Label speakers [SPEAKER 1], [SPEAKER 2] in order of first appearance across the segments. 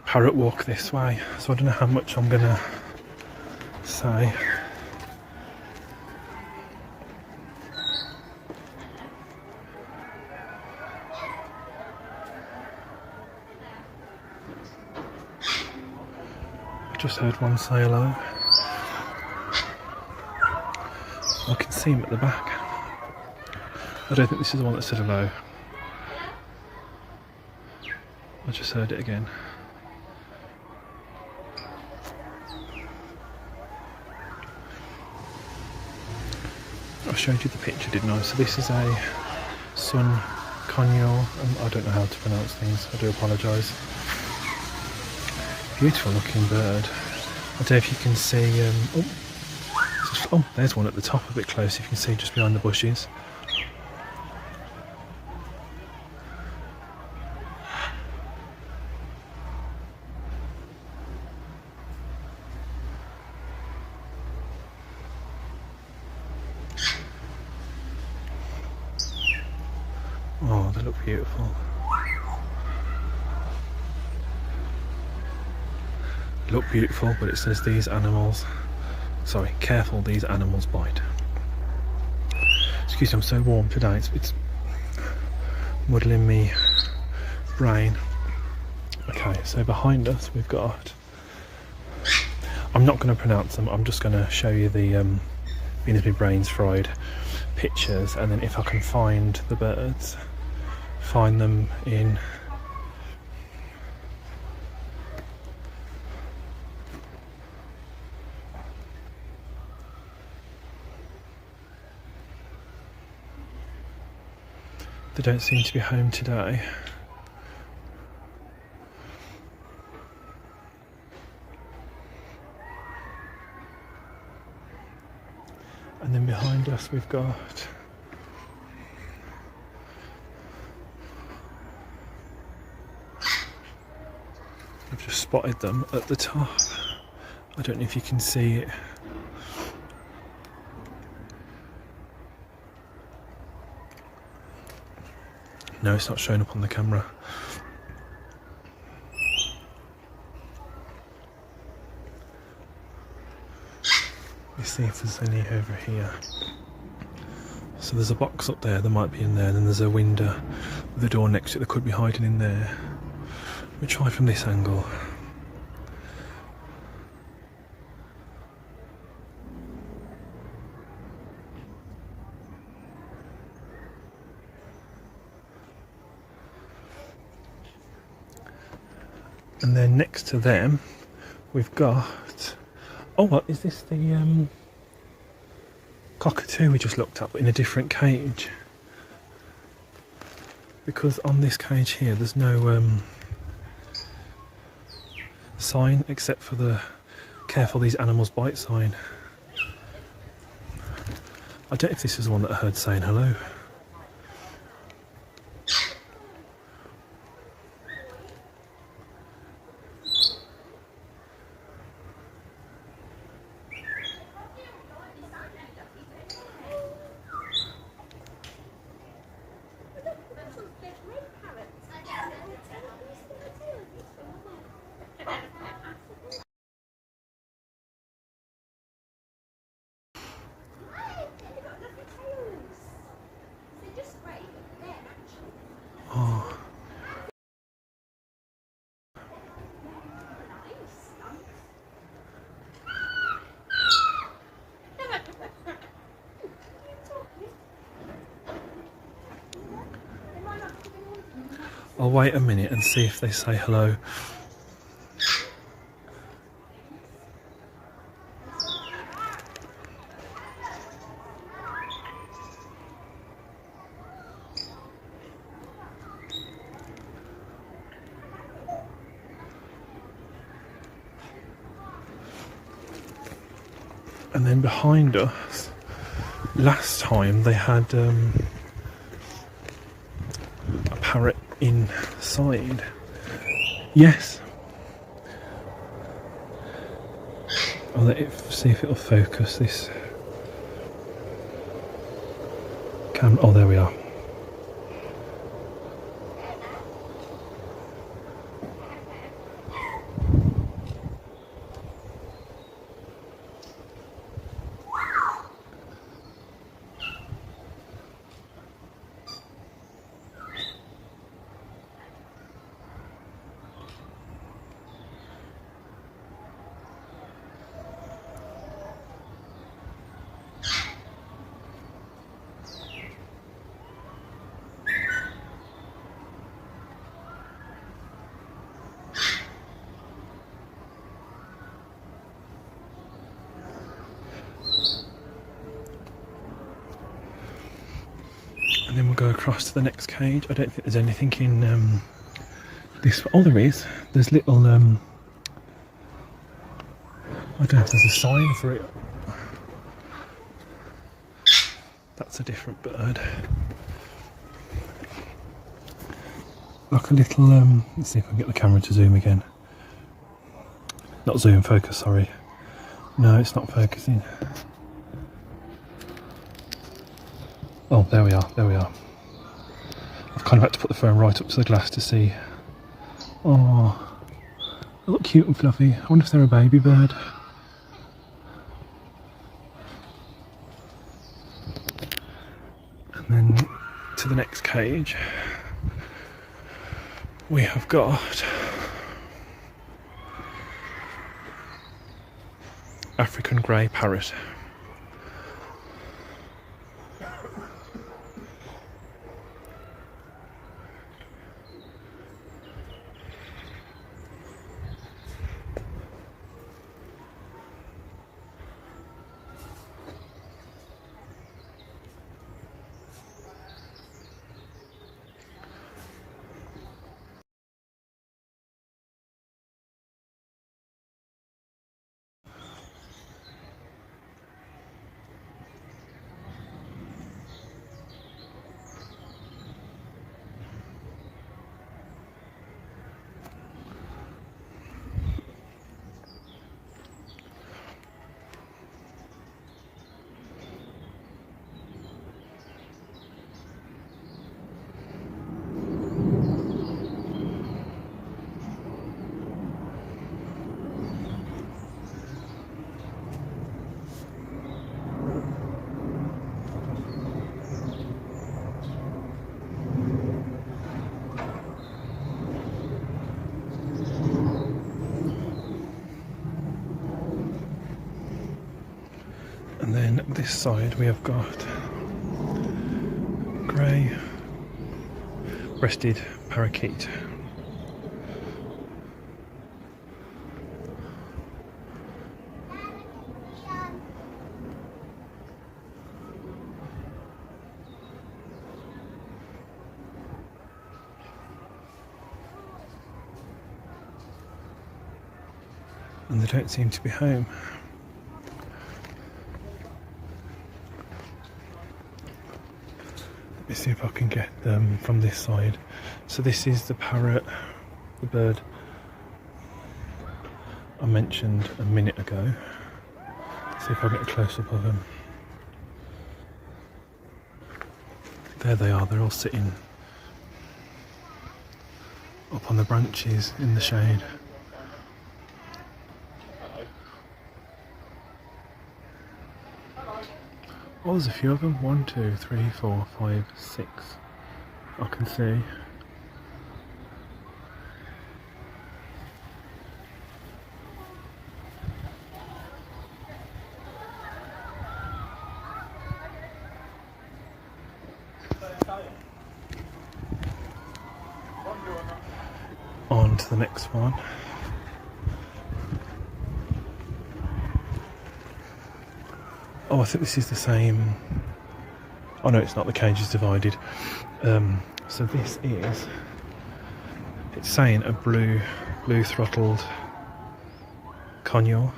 [SPEAKER 1] Parrot walk this way, so I don't know how much I'm gonna say. I just heard one say hello. I can see him at the back. I don't think this is the one that said hello. I just heard it again. I showed you the picture, didn't I? So this is a sun conure. I don't know how to pronounce things. I do apologise. Beautiful looking bird. I don't know if you can see. Oh, there's one at the top, a bit close. If you can see just behind the bushes. Oh, they look beautiful. Look beautiful, but it says these animals. Sorry, careful, these animals bite. Excuse me, I'm so warm today. It's muddling me brain. Okay, so behind us we've got. I'm not going to pronounce them. I'm just going to show you the being as my brain's fried pictures, and then if I can find the birds, find them in. They don't seem to be home today. And then behind us we've got I've just spotted them at the top. I don't know if you can see it. No, it's not showing up on the camera. Let's see if there's any over here. So there's a box up there, there might be in there, and then there's a window with a door next to it that could be hiding in there. We'll try from this angle. And then next to them, we've got. Oh, what is this? The cockatoo we just looked up in a different cage. Because on this cage here, there's no sign except for the "Careful, these animals bite" sign. I don't know if this is the one that I heard saying hello. Oh. I'll wait a minute and see if they say hello. And then behind us, last time they had a parrot inside. Yes. I'll let it see if it'll focus this camera. Oh, there we are. we'll go across to the next cage. I don't think there's anything in this. Oh, there is. There's little. I don't know if there's a sign for it. That's a different bird. Like a little. Let's see if I can get the camera to zoom again. Not zoom, focus. Sorry. No, it's not focusing. Oh, there we are. There we are. I've kind of had to put the phone right up to the glass to see. Oh, they look cute and fluffy. I wonder if they're a baby bird. And then to the next cage, we have got African grey parrot. And then this side we have got grey breasted parakeet. And they don't seem to be home. Let me see if I can get them from this side. So this is the parrot, the bird I mentioned a minute ago. Let's see if I can get a close-up of them. There they are, they're all sitting up on the branches in the shade. Oh, there's a few of them. 1, 2, 3, 4, 5, 6. I can see. On to the next one. Oh, I think this is the same. Oh no, it's not. The cage is divided. So this is. It's saying a blue throttled conure.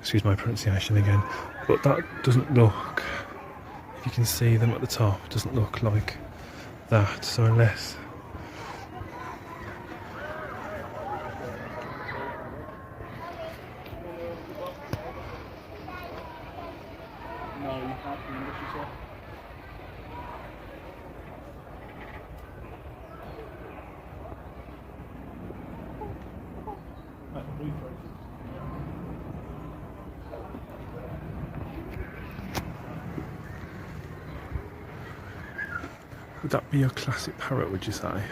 [SPEAKER 1] Excuse my pronunciation again. But that doesn't look. If you can see them at the top, it doesn't look like that. So unless. Would that be your classic parrot, would you say?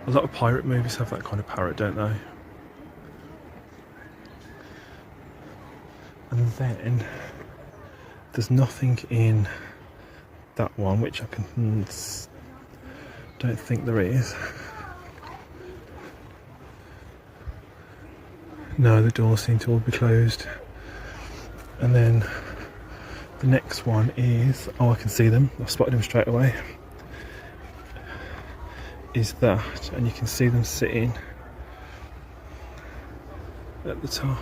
[SPEAKER 1] A lot of pirate movies have that kind of parrot, don't they? And then there's nothing in that one, which I don't think there is. No, the doors seem to all be closed. And then the next one is, oh, I can see them, I've spotted them straight away, is that, and you can see them sitting at the top.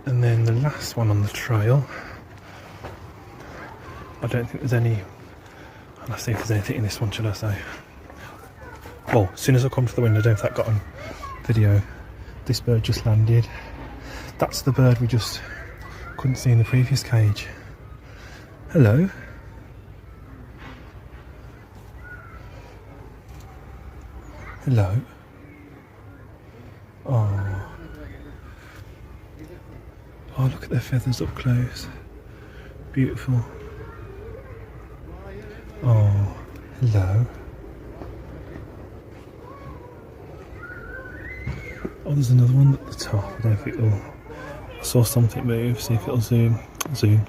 [SPEAKER 1] And then the last one on the trail, I don't think there's any, let's see if there's anything in this one, should I say. Well, as soon as I come to the window, I don't know if that got on video, this bird just landed. That's the bird we just couldn't see in the previous cage. Hello. Hello. Oh. Oh, look at their feathers up close. Beautiful. Oh, hello. Oh, there's another one at the top. I don't know if it'll... I saw something move. See if it'll zoom. See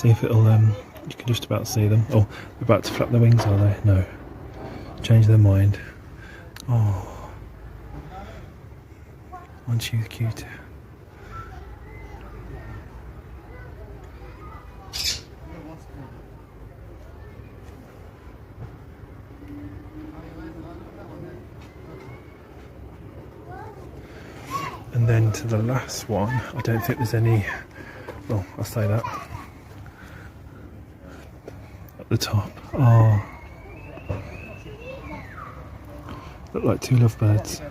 [SPEAKER 1] if it'll... You can just about see them. Oh, they're about to flap their wings, are they? No. Change their mind. Oh. Aren't you cute? And then to the last one, I don't think there's any, well, I'll say that, at the top. Oh, look like two lovebirds.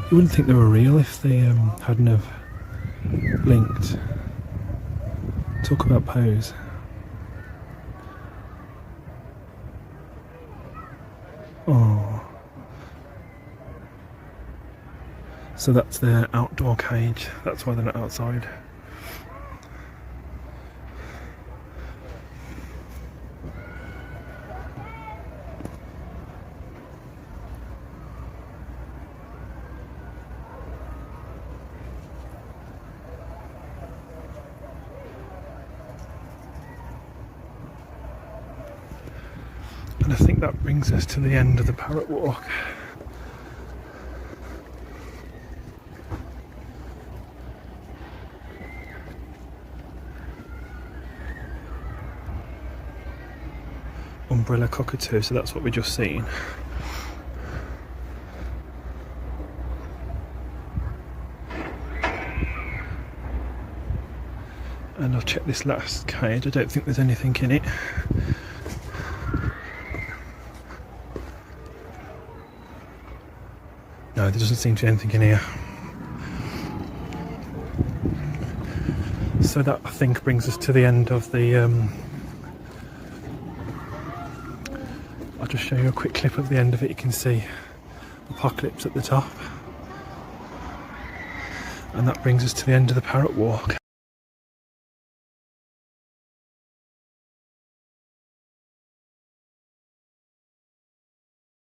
[SPEAKER 1] You wouldn't think they were real if they hadn't have blinked. Talk about pose. Oh, so that's their outdoor cage, that's why they're not outside. And I think that brings us to the end of the Parrot walk. Umbrella cockatoo, so that's what we just seen. And I'll check this last cage, I don't think there's anything in it. No, there doesn't seem to be anything in here. So that, I think, brings us to the end of the... I'll just show you a quick clip of the end of it. You can see Apocalypse at the top. And that brings us to the end of the Parrot walk.